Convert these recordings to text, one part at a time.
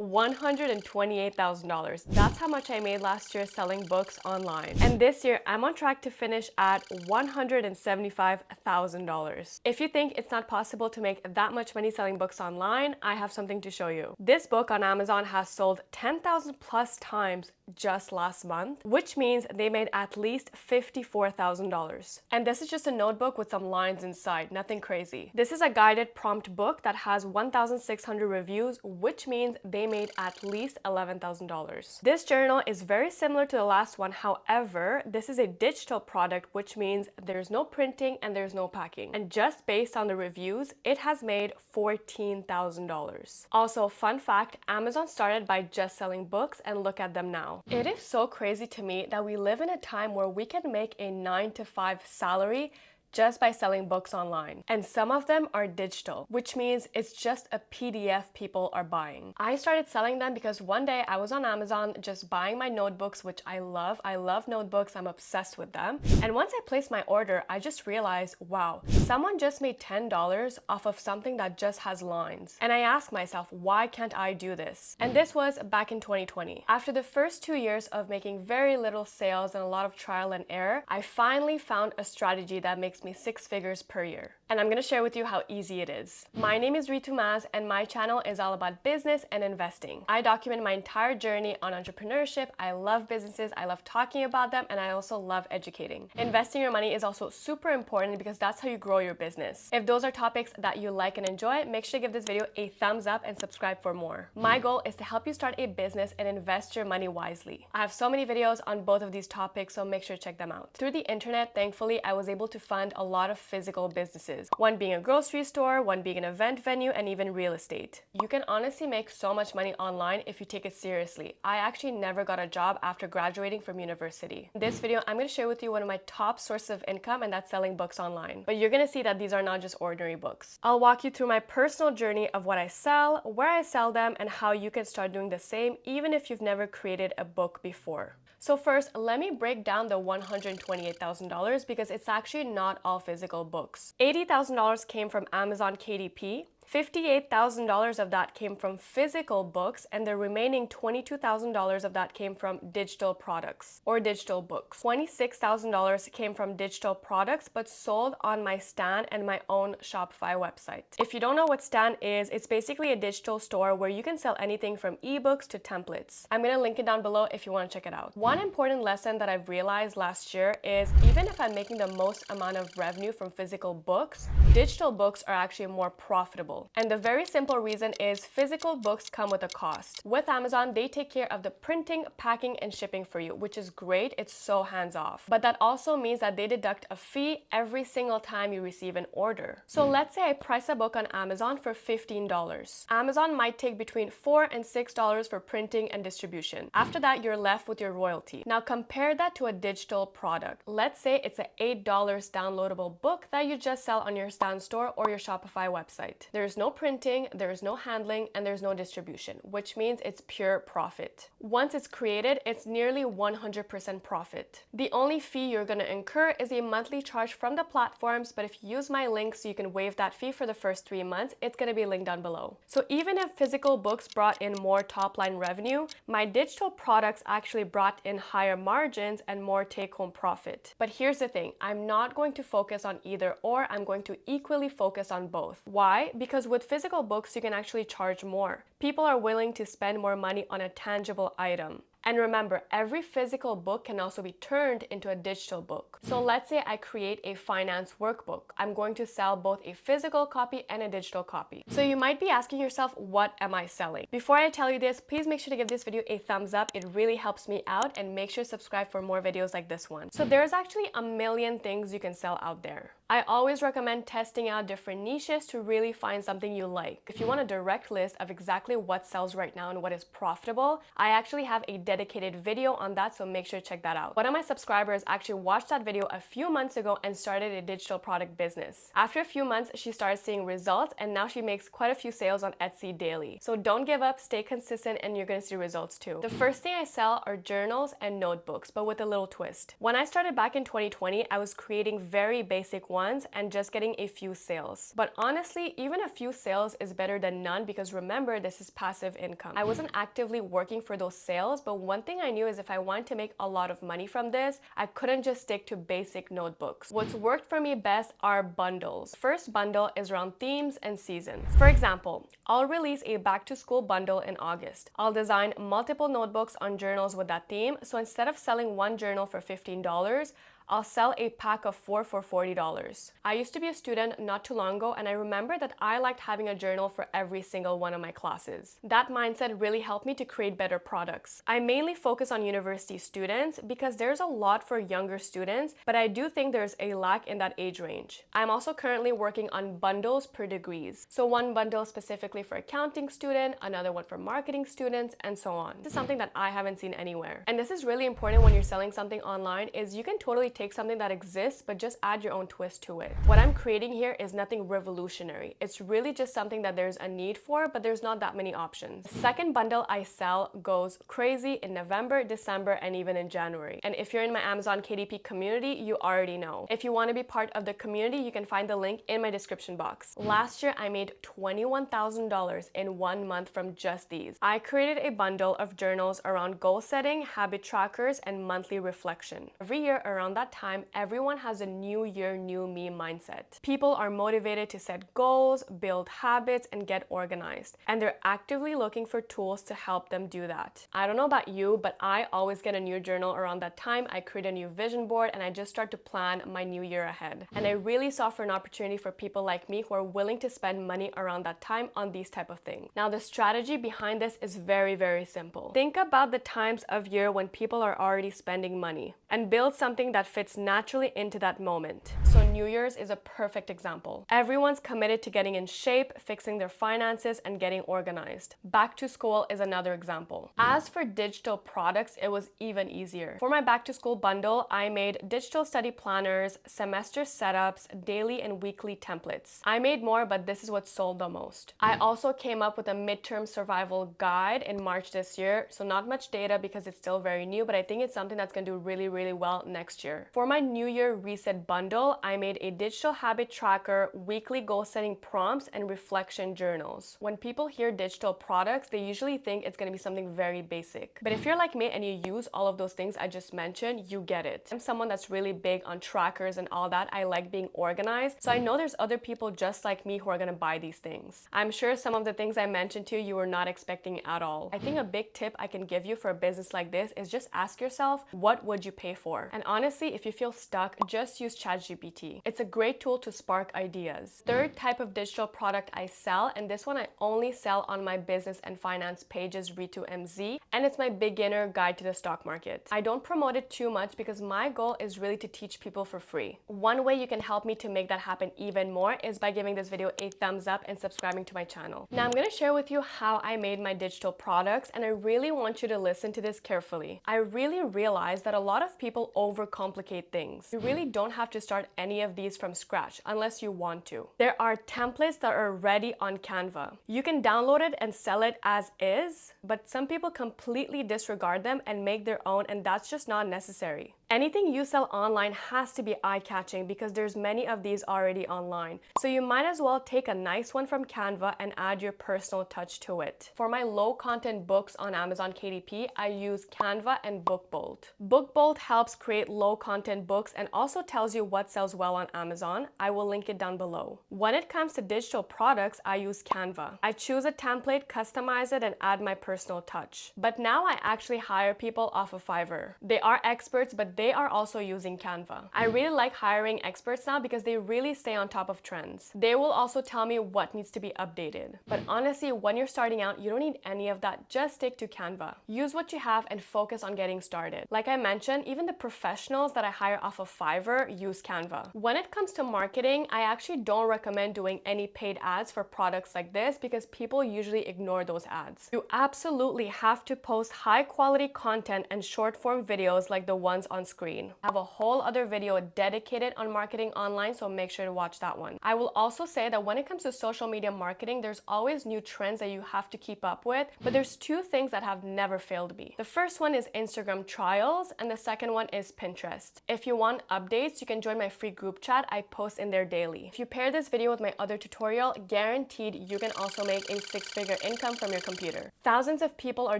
$128,000. That's how much I made last year selling books online. And this year, I'm on track to finish at $175,000. If you think it's not possible to make that much money selling books online, I have something to show you. This book on Amazon has sold 10,000 plus times just last month, which means they made at least $54,000. And this is just a notebook with some lines inside, nothing crazy. This is a guided prompt book that has 1,600 reviews, which means they made at least $11,000. This journal is very similar to the last one. However, this is a digital product, which means there's no printing and there's no packing. And just based on the reviews, it has made $14,000. Also, fun fact, Amazon started by just selling books, and look at them now. It is so crazy to me that we live in a time where we can make a 9-to-5 salary just by selling books online. And some of them are digital, which means it's just a PDF people are buying. I started selling them because one day I was on Amazon just buying my notebooks, which I love. I love notebooks, I'm obsessed with them. And once I placed my order, I just realized, wow, someone just made $10 off of something that just has lines. And I asked myself, why can't I do this? And this was back in 2020. After the first 2 years of making very little sales and a lot of trial and error, I finally found a strategy that makes me 6 figures per year. And I'm gonna share with you how easy it is. My name is Ritu Maz, and my channel is all about business and investing. I document my entire journey on entrepreneurship. I love businesses, I love talking about them, and I also love educating. Investing your money is also super important because that's how you grow your business. If those are topics that you like and enjoy, make sure to give this video a thumbs up and subscribe for more. My goal is to help you start a business and invest your money wisely. I have so many videos on both of these topics, so make sure to check them out. Through the internet, thankfully, I was able to fund a lot of physical businesses. One being a grocery store, one being an event venue, and even real estate. You can honestly make so much money online if you take it seriously. I actually never got a job after graduating from university. In this video, I'm going to share with you one of my top sources of income, and that's selling books online. But you're going to see that these are not just ordinary books. I'll walk you through my personal journey of what I sell, where I sell them, and how you can start doing the same even if you've never created a book before. So first, let me break down the $128,000 because it's actually not all physical books. $80,000 came from Amazon KDP. $58,000 of that came from physical books, and the remaining $22,000 of that came from digital products or digital books. $26,000 came from digital products but sold on my Stan and my own Shopify website. If you don't know what Stan is, it's basically a digital store where you can sell anything from ebooks to templates. I'm going to link it down below if you want to check it out. One important lesson that I've realized last year is even if I'm making the most amount of revenue from physical books, digital books are actually more profitable. And the very simple reason is physical books come with a cost. With Amazon, they take care of the printing, packing, and shipping for you, which is great. It's so hands-off. But that also means that they deduct a fee every single time you receive an order. So let's say I price a book on Amazon for $15. Amazon might take between $4 and $6 for printing and distribution. After that, you're left with your royalty. Now compare that to a digital product. Let's say it's an $8 downloadable book that you just sell on your Stan store or your Shopify website. There's no printing, there's no handling, and there's no distribution, which means it's pure profit. Once it's created, it's nearly 100% profit. The only fee you're going to incur is a monthly charge from the platforms, but if you use my link so you can waive that fee for the first 3 months, it's going to be linked down below. So even if physical books brought in more top-line revenue, my digital products actually brought in higher margins and more take-home profit. But here's the thing, I'm not going to focus on either or, I'm going to equally focus on both. Why? Because with physical books, you can actually charge more. People are willing to spend more money on a tangible item. And remember, every physical book can also be turned into a digital book. So let's say I create a finance workbook. I'm going to sell both a physical copy and a digital copy. So you might be asking yourself, what am I selling? Before I tell you this, please make sure to give this video a thumbs up. It really helps me out, and make sure to subscribe for more videos like this one. So there's actually a million things you can sell out there. I always recommend testing out different niches to really find something you like. If you want a direct list of exactly what sells right now and what is profitable, I actually have a dedicated video on that, so make sure to check that out. One of my subscribers actually watched that video a few months ago and started a digital product business. After a few months, she started seeing results, and now she makes quite a few sales on Etsy daily. So don't give up, stay consistent, and you're gonna see results too. The first thing I sell are journals and notebooks, but with a little twist. When I started back in 2020, I was creating very basic ones once and just getting a few sales. But honestly, even a few sales is better than none because remember, this is passive income. I wasn't actively working for those sales, but one thing I knew is if I wanted to make a lot of money from this, I couldn't just stick to basic notebooks. What's worked for me best are bundles. First bundle is around themes and seasons. For example, I'll release a back to school bundle in August. I'll design multiple notebooks on journals with that theme, so instead of selling one journal for $15, I'll sell a pack of 4 for $40. I used to be a student not too long ago, and I remember that I liked having a journal for every single one of my classes. That mindset really helped me to create better products. I mainly focus on university students because there's a lot for younger students, but I do think there's a lack in that age range. I'm also currently working on bundles per degrees. So one bundle specifically for accounting student, another one for marketing students, and so on. This is something that I haven't seen anywhere. And this is really important when you're selling something online, is you can totally take something that exists, but just add your own twist to it. What I'm creating here is nothing revolutionary. It's really just something that there's a need for, but there's not that many options. The second bundle I sell goes crazy in November, December, and even in January. And if you're in my Amazon KDP community, you already know. If you want to be part of the community, you can find the link in my description box. Last year, I made $21,000 in 1 month from just these. I created a bundle of journals around goal setting, habit trackers, and monthly reflection. Every year around that time, everyone has a new year, new me mindset. People are motivated to set goals, build habits, and get organized. And they're actively looking for tools to help them do that. I don't know about you, but I always get a new journal around that time. I create a new vision board and I just start to plan my new year ahead. And I really saw for an opportunity for people like me who are willing to spend money around that time on these type of things. Now, the strategy behind this is very, very simple. Think about the times of year when people are already spending money and build something that fits naturally into that moment. So New Year's is a perfect example. Everyone's committed to getting in shape, fixing their finances, and getting organized. Back to school is another example. As for digital products, it was even easier. For my back to school bundle, I made digital study planners, semester setups, daily and weekly templates. I made more, but this is what sold the most. I also came up with a midterm survival guide in March this year, so not much data because it's still very new, but I think it's something that's going to do really, really well next year. For my New Year Reset bundle, I made a digital habit tracker, weekly goal setting prompts, and reflection journals. When people hear digital products, they usually think it's going to be something very basic. But if you're like me and you use all of those things I just mentioned, you get it. I'm someone that's really big on trackers and all that. I like being organized. So I know there's other people just like me who are going to buy these things. I'm sure some of the things I mentioned to you, you were not expecting at all. I think a big tip I can give you for a business like this is just ask yourself, what would you pay for? And honestly, if you feel stuck, just use ChatGPT. It's a great tool to spark ideas. Third type of digital product I sell, and this one I only sell on my business and finance pages, Ritu MZ, and it's my beginner guide to the stock market. I don't promote it too much because my goal is really to teach people for free. One way you can help me to make that happen even more is by giving this video a thumbs up and subscribing to my channel. Now I'm going to share with you how I made my digital products, and I really want you to listen to this carefully. I really realized that a lot of people overcomplicate things. You really don't have to start any of these from scratch unless you want to. There are templates that are ready on Canva. You can download it and sell it as is, but some people completely disregard them and make their own, and that's just not necessary. Anything you sell online has to be eye-catching because there's many of these already online. So you might as well take a nice one from Canva and add your personal touch to it. For my low-content books on Amazon KDP, I use Canva and BookBolt. BookBolt helps create low-content books and also tells you what sells well on Amazon. I will link it down below. When it comes to digital products, I use Canva. I choose a template, customize it, and add my personal touch. But now I actually hire people off of Fiverr. They are experts, but they are also using Canva. I really like hiring experts now because they really stay on top of trends. They will also tell me what needs to be updated. But honestly, when you're starting out, you don't need any of that. Just stick to Canva. Use what you have and focus on getting started. Like I mentioned, even the professionals that I hire off of Fiverr use Canva. When it comes to marketing, I actually don't recommend doing any paid ads for products like this because people usually ignore those ads. You absolutely have to post high quality content and short form videos like the ones on screen. I have a whole other video dedicated on marketing online, so make sure to watch that one. I will also say that when it comes to social media marketing, there's always new trends that you have to keep up with, but there's two things that have never failed me. The first one is Instagram trials, and the second one is Pinterest. If you want updates, you can join my free group chat. I post in there daily. If you pair this video with my other tutorial, guaranteed you can also make a six-figure income from your computer. Thousands of people are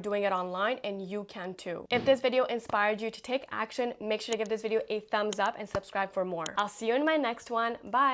doing it online, and you can too. If this video inspired you to take action, make sure to give this video a thumbs up and subscribe for more. I'll see you in my next one. Bye!